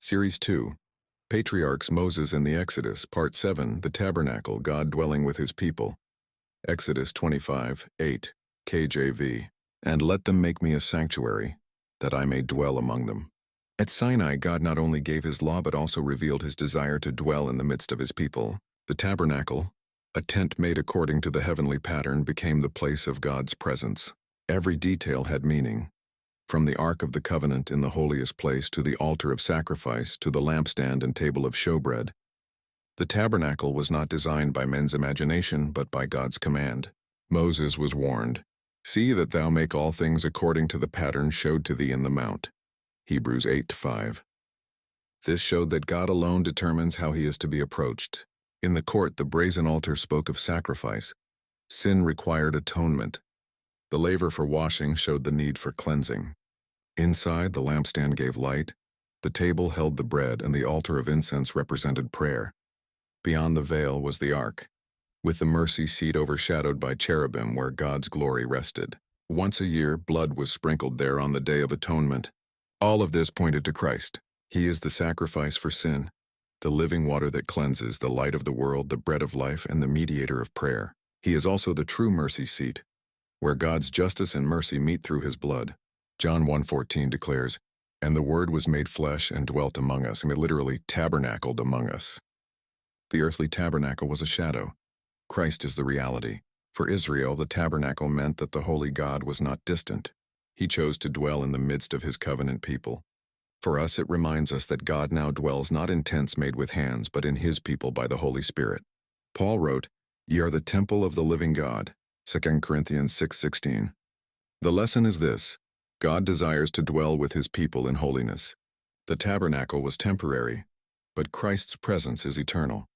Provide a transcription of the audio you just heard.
Series 2, Patriarchs Moses and the Exodus, Part 7, The Tabernacle, God dwelling with his people. Exodus 25:8, KJV. And let them make me a sanctuary, that I may dwell among them. At Sinai, God not only gave his law but also revealed his desire to dwell in the midst of his people. The tabernacle, a tent made according to the heavenly pattern, became the place of God's presence. Every detail had meaning. From the Ark of the Covenant in the holiest place to the altar of sacrifice to the lampstand and table of showbread. The tabernacle was not designed by men's imagination but by God's command. Moses was warned, "See that thou make all things according to the pattern showed to thee in the mount." Hebrews 8:5. This showed that God alone determines how he is to be approached. In the court, the brazen altar spoke of sacrifice. Sin required atonement. The laver for washing showed the need for cleansing. Inside, the lampstand gave light, the table held the bread, and the altar of incense represented prayer. Beyond the veil was the ark, with the mercy seat overshadowed by cherubim where God's glory rested. Once a year, blood was sprinkled there on the Day of Atonement. All of this pointed to Christ. He is the sacrifice for sin, the living water that cleanses, the light of the world, the bread of life, and the mediator of prayer. He is also the true mercy seat, where God's justice and mercy meet through his blood. John 1:14 declares, "And the Word was made flesh and dwelt among us," and it literally tabernacled among us. The earthly tabernacle was a shadow. Christ is the reality. For Israel, the tabernacle meant that the holy God was not distant. He chose to dwell in the midst of his covenant people. For us, it reminds us that God now dwells not in tents made with hands, but in his people by the Holy Spirit. Paul wrote, "Ye are the temple of the living God," 2 Corinthians 6:16. The lesson is this: God desires to dwell with his people in holiness. The tabernacle was temporary, but Christ's presence is eternal.